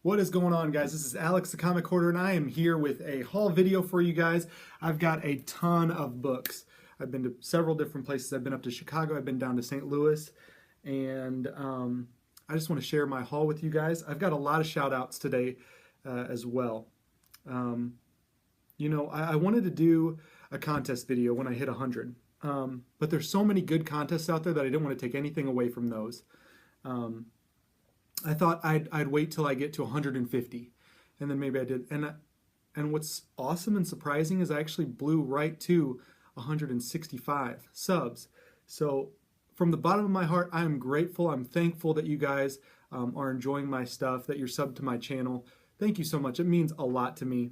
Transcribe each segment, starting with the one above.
What is going on, guys? This is Alex the Comic Hoarder, and I am here with a haul video for you guys. I've got a ton of books. I've been to several different places. I've been up to Chicago, I've been down to St. Louis, and I just want to share my haul with you guys. I've got a lot of shout outs today as well. I wanted to do a contest video when I hit 100, but there's so many good contests out there that I didn't want to take anything away from those. I thought I'd wait till I get to 150, and then maybe I did. And what's awesome and surprising is I actually blew right to 165 subs. So from the bottom of my heart, I am grateful. I'm thankful that you guys are enjoying my stuff, that you're subbed to my channel. Thank you so much. It means a lot to me.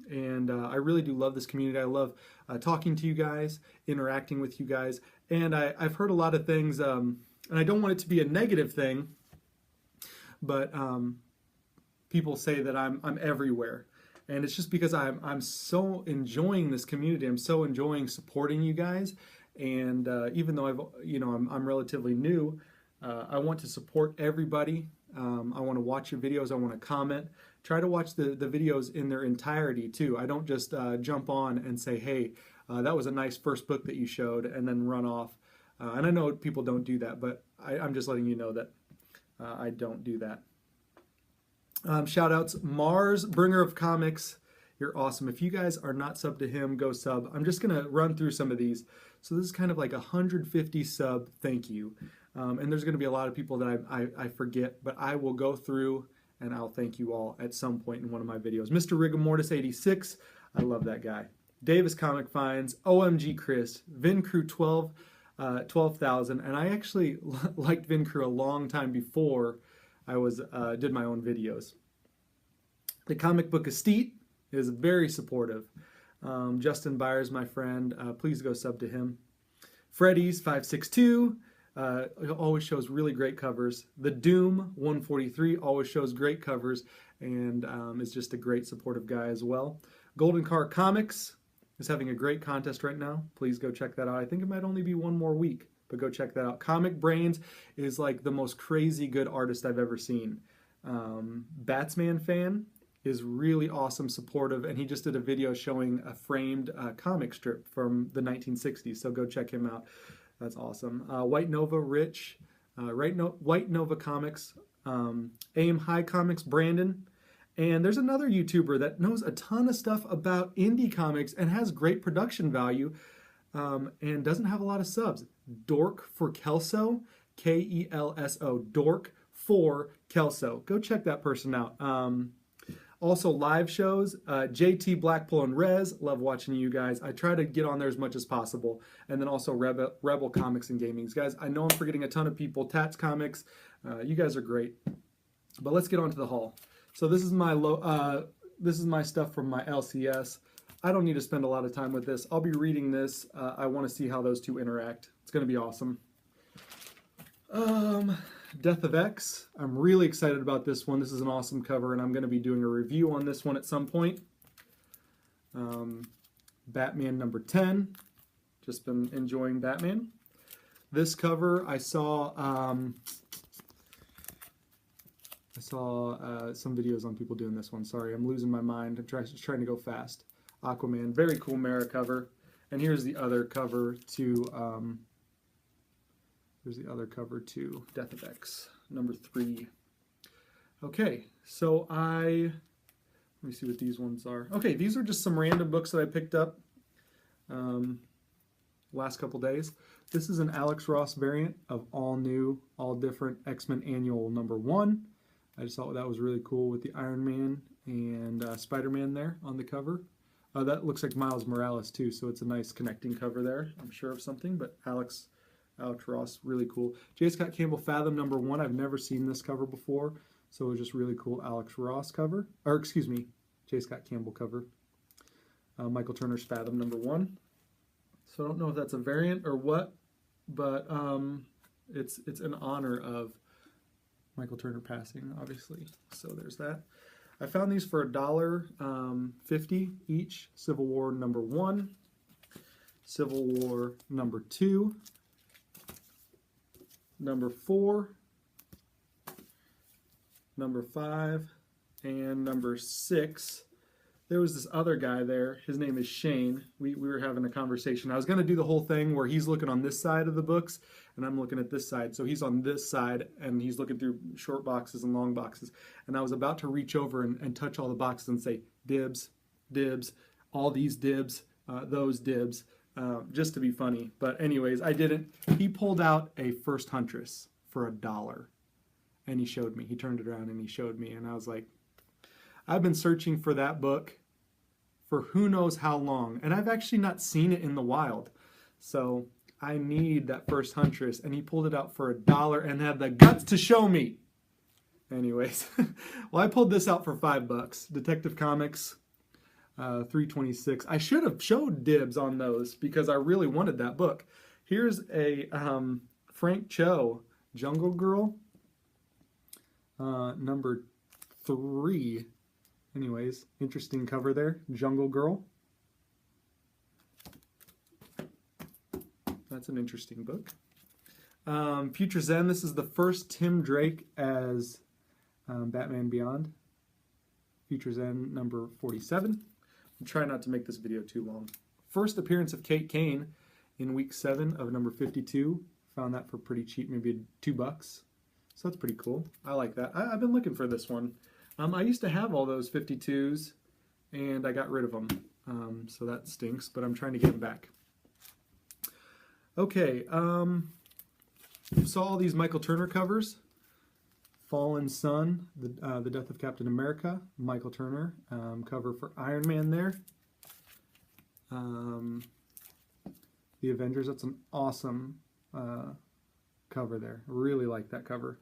And I really do love this community. I love talking to you guys, interacting with you guys. And I've heard a lot of things, and I don't want it to be a negative thing, but people say that I'm everywhere, and it's just because I'm so enjoying this community. I'm so enjoying supporting you guys, and even though I'm relatively new, I want to support everybody. I want to watch your videos. I want to comment. Try to watch the videos in their entirety too. I don't just jump on and say, hey, that was a nice first book that you showed, and then run off. And I know people don't do that, but I'm just letting you know that I don't do that. Shout outs, Mars, bringer of comics. You're awesome. If you guys are not subbed to him, go sub. I'm just going to run through some of these. So this is kind of like 150 sub thank you. And there's going to be a lot of people that I forget, but I will go through and I'll thank you all at some point in one of my videos. Mr. Rigamortis 86, I love that guy. Davis Comic Finds, OMG Chris, Vin Crew 12,000, and I actually liked Vin Crew a long time before I did my own videos. The Comic Book Estate is very supportive. Justin Byers, my friend, please go sub to him. Freddy's 562 always shows really great covers. The Doom 143 always shows great covers and is just a great supportive guy as well. Golden Car Comics is having a great contest right now. Please go check that out. I think it might only be one more week, but go check that out. Comic Brains is like the most crazy good artist I've ever seen. Batsman Fan is really awesome, supportive, and he just did a video showing a framed comic strip from the 1960s, so go check him out. That's awesome. White Nova Rich, White Nova Comics, Aim High Comics Brandon, and there's another YouTuber that knows a ton of stuff about indie comics and has great production value and doesn't have a lot of subs. Dork for Kelso, Kelso, Dork for Kelso. Go check that person out. Also live shows, JT Blackpool and Rez, love watching you guys. I try to get on there as much as possible. And then also Rebel Comics and Gamings. Guys, I know I'm forgetting a ton of people. Tats Comics, you guys are great. But let's get on to the haul. So this is my stuff from my LCS. I don't need to spend a lot of time with this. I'll be reading this. I want to see how those two interact. It's going to be awesome. Death of X. I'm really excited about this one. This is an awesome cover, and I'm going to be doing a review on this one at some point. Batman number 10. Just been enjoying Batman. This cover, I saw some videos on people doing this one. Sorry, I'm losing my mind. I'm just trying to go fast. Aquaman, very cool Mara cover. And here's the other cover to Death of X, number 3. Okay, so let me see what these ones are. Okay, these are just some random books that I picked up last couple days. This is an Alex Ross variant of All New, All Different X-Men Annual number 1. I just thought that was really cool with the Iron Man and Spider-Man there on the cover. That looks like Miles Morales too, so it's a nice connecting cover there. I'm sure of something, but Alex Ross, really cool. J. Scott Campbell Fathom number 1. I've never seen this cover before, so it was just really cool. Alex Ross cover, or excuse me, J. Scott Campbell cover. Michael Turner's Fathom number 1. So I don't know if that's a variant or what, but it's in honor of Michael Turner passing, obviously. So there's that. I found these for $1.50 each. Civil War number 1, Civil War number 2, number 4, number 5, And number 6, there was this other guy there. His name is Shane. We were having a conversation. I was going to do the whole thing where he's looking on this side of the books and I'm looking at this side. So he's on this side and he's looking through short boxes and long boxes. And I was about to reach over and touch all the boxes and say, dibs, dibs, all these dibs, those dibs, just to be funny. But anyways, I didn't. He pulled out a First Huntress for $1. And he showed me. He turned it around and he showed me. And I was like, I've been searching for that book for who knows how long, and I've actually not seen it in the wild. So I need that First Huntress, and he pulled it out for $1 and had the guts to show me. Anyways, well, I pulled this out for $5. Detective Comics, $3.26. I should have showed dibs on those because I really wanted that book. Here's a Frank Cho, Jungle Girl, number 3. Anyways, interesting cover there. Jungle Girl. That's an interesting book. Future Zen. This is the first Tim Drake as Batman Beyond. Future Zen number 47. I'm trying not to make this video too long. First appearance of Kate Kane in week 7 of number 52. Found that for pretty cheap, maybe $2. So that's pretty cool. I like that. I've been looking for this one. I used to have all those 52s, and I got rid of them, so that stinks, but I'm trying to get them back. Okay, saw all these Michael Turner covers. Fallen Sun, the Death of Captain America, Michael Turner, cover for Iron Man there. The Avengers, that's an awesome cover there. Really like that cover.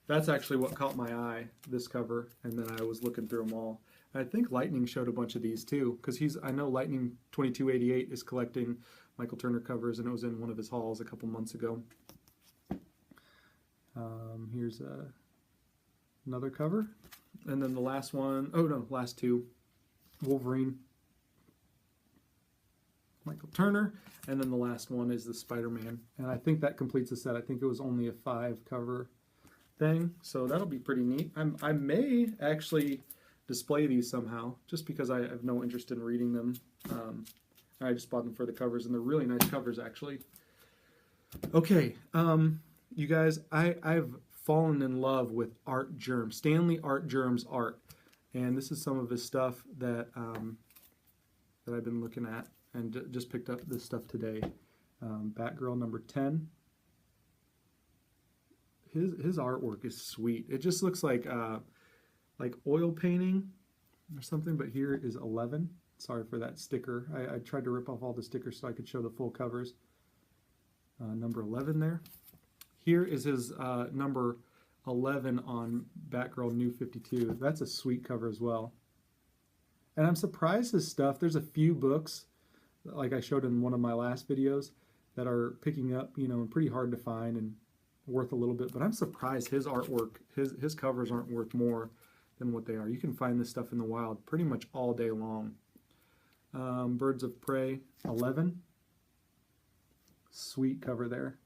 That's actually what caught my eye, this cover, and then I was looking through them all. I think Lightning showed a bunch of these too, because I know Lightning 2288 is collecting Michael Turner covers, and it was in one of his hauls a couple months ago. Here's another cover, and then the last one, oh no, last 2, Wolverine, Michael Turner, and then the last one is the Spider-Man, and I think that completes the set. I think it was only a 5 cover thing, so that'll be pretty neat. I may actually display these somehow, just because I have no interest in reading them. I just bought them for the covers, and they're really nice covers, actually. Okay, you guys, I've fallen in love with Art Germ, Stanley Art Germ's art, and this is some of his stuff that that I've been looking at, and just picked up this stuff today. Batgirl number 10. His artwork is sweet. It just looks like oil painting or something, but here is 11. Sorry for that sticker. I tried to rip off all the stickers so I could show the full covers. Number 11 there. Here is his number 11 on Batgirl New 52. That's a sweet cover as well. And I'm surprised his stuff, there's a few books, like I showed in one of my last videos, that are picking up, you know, and pretty hard to find and worth a little bit, but I'm surprised his artwork, his covers aren't worth more than what they are. You can find this stuff in the wild pretty much all day long. Birds of Prey 11. Sweet cover there.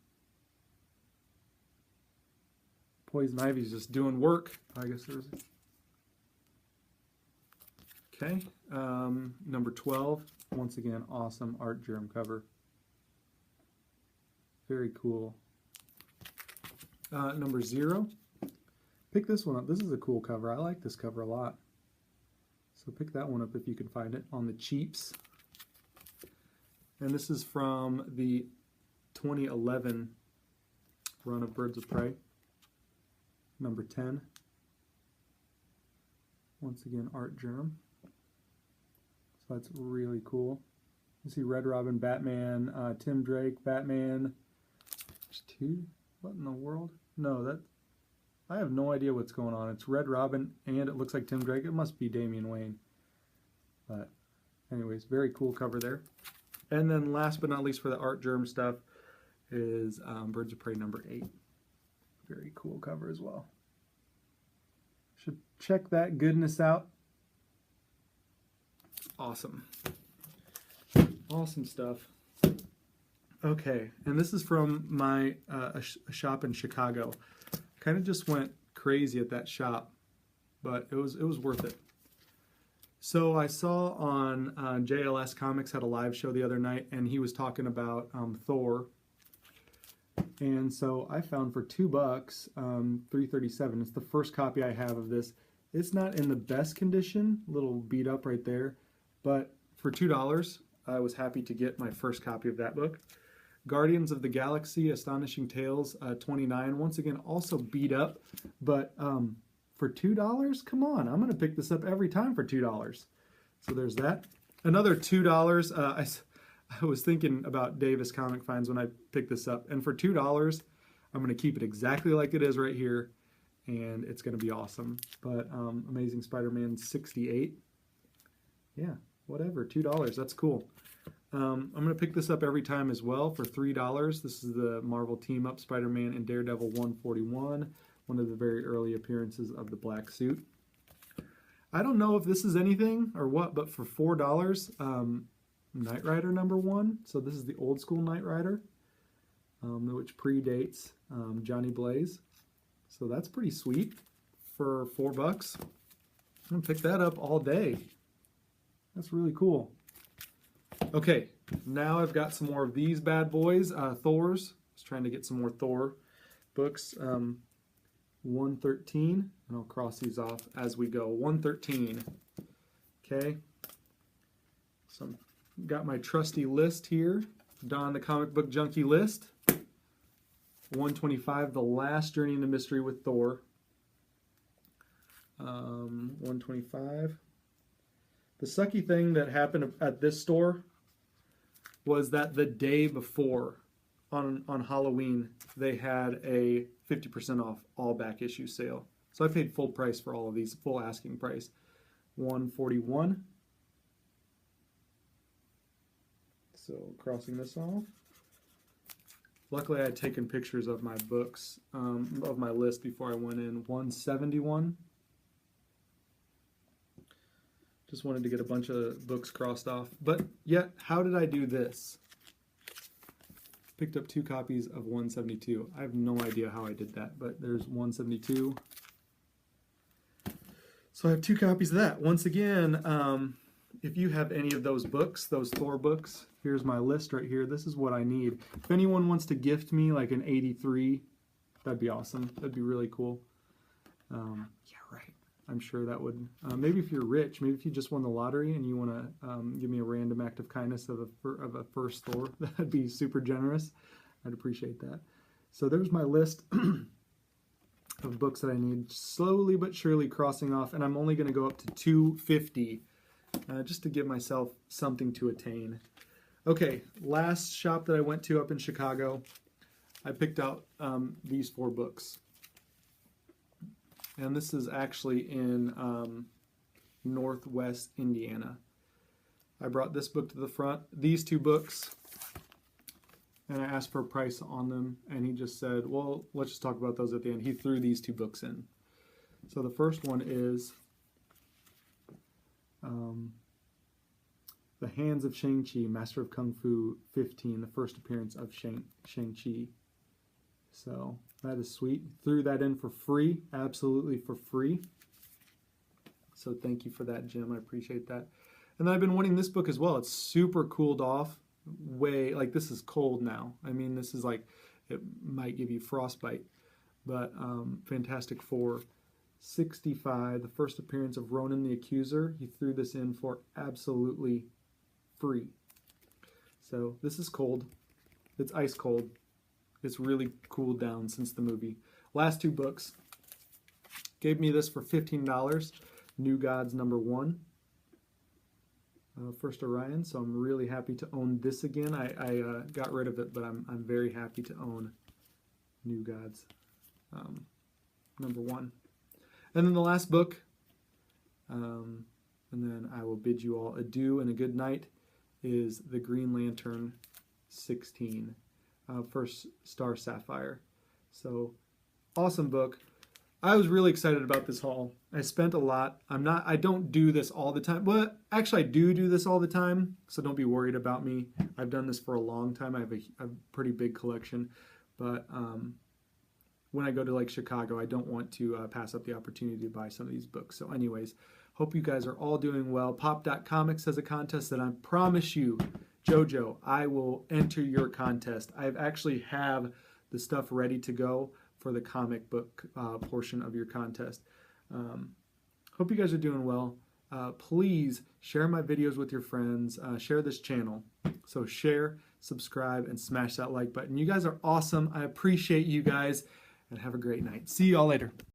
Poison Ivy's just doing work. I guess there's... Okay. Number 12. Once again, awesome Art Germ cover. Very cool. Number 0. Pick this one up. This is a cool cover. I like this cover a lot. So pick that one up if you can find it on the cheaps. And this is from the 2011 run of Birds of Prey. Number 10. Once again, Art Germ. So that's really cool. You see Red Robin, Batman, Tim Drake, Batman. There's 2. What in the world? No, that... I have no idea what's going on. It's Red Robin, and it looks like Tim Drake. It must be Damian Wayne. But anyways, very cool cover there. And then last but not least for the Art Germ stuff is Birds of Prey number 8. Very cool cover as well. Should check that goodness out. Awesome. Awesome stuff. Okay, and this is from my a shop in Chicago. Kind of just went crazy at that shop. but it was worth it. So I saw on JLS Comics had a live show the other night, and he was talking about Thor. And so I found for $2, 337. It's the first copy I have of this. It's not in the best condition, a little beat up right there, but for $2, I was happy to get my first copy of that book. Guardians of the Galaxy, Astonishing Tales, 29. Once again, also beat up, but for $2, come on, I'm going to pick this up every time for $2. So there's that. Another $2, I was thinking about Davis Comic Finds when I picked this up, and for $2, I'm going to keep it exactly like it is right here, and it's going to be awesome. But Amazing Spider-Man 68, yeah, whatever, $2, that's cool. I'm going to pick this up every time as well for $3. This is the Marvel Team Up Spider-Man and Daredevil 141, one of the very early appearances of the black suit. I don't know if this is anything or what, but for $4, Knight Rider #1. So this is the old school Knight Rider, which predates Johnny Blaze. So that's pretty sweet for $4. I'm going to pick that up all day. That's really cool. Okay, now I've got some more of these bad boys, Thor's. I was trying to get some more Thor books. 113, and I'll cross these off as we go. 113. Okay. So I've got my trusty list here. Don the Comic Book Junkie list. 125, The Last Journey into Mystery with Thor. 125. The sucky thing that happened at this store was that the day before, on Halloween, they had a 50% off all back issue sale. So I paid full price for all of these, full asking price. 141. So crossing this off. Luckily I had taken pictures of my books, of my list before I went in. 171. Just wanted to get a bunch of books crossed off. But yet, how did I do this? Picked up 2 copies of 172. I have no idea how I did that, but there's 172. So I have 2 copies of that. Once again, if you have any of those books, those Thor books, here's my list right here. This is what I need. If anyone wants to gift me like an 83, that'd be awesome. That'd be really cool. Yeah, right. I'm sure that would, maybe if you're rich, maybe if you just won the lottery and you want to give me a random act of kindness of a first Thor, that'd be super generous. I'd appreciate that. So there's my list of books that I need, slowly but surely crossing off, and I'm only going to go up to 250 just to give myself something to attain. Okay, last shop that I went to up in Chicago, I picked out these 4 books. And this is actually in Northwest Indiana. I brought this book to the front, these 2 books, and I asked for a price on them, and he just said, well, let's just talk about those at the end. He threw these 2 books in. So the first one is The Hands of Shang-Chi, Master of Kung Fu 15, the first appearance of Shang-Chi. So that is sweet. Threw that in for free, absolutely for free. So thank you for that, Jim. I appreciate that. And I've been wanting this book as well. It's super cooled off. Way, like this is cold now. I mean, this is like, it might give you frostbite. But Fantastic Four 65, the first appearance of Ronan the Accuser. He threw this in for absolutely free. So this is cold. It's ice cold. It's really cooled down since the movie. Last 2 books. Gave me this for $15. New Gods #1. First Orion, so I'm really happy to own this again. I got rid of it, but I'm very happy to own New Gods #1. And then the last book, and then I will bid you all adieu and a good night, is The Green Lantern 16. First Star Sapphire. So awesome book. I was really excited about this haul. I spent a lot. I don't do this all the time. Well, actually I do this all the time, so don't be worried about me. I've done this for a long time. I have a pretty big collection. But when I go to like Chicago, I don't want to pass up the opportunity to buy some of these books. So anyways, hope you guys are all doing well. Pop.comics has a contest that I promise you, Jojo, I will enter your contest. I actually have the stuff ready to go for the comic book portion of your contest. Hope you guys are doing well. Please share my videos with your friends. Share this channel. So share, subscribe, and smash that like button. You guys are awesome. I appreciate you guys, and have a great night. See you all later.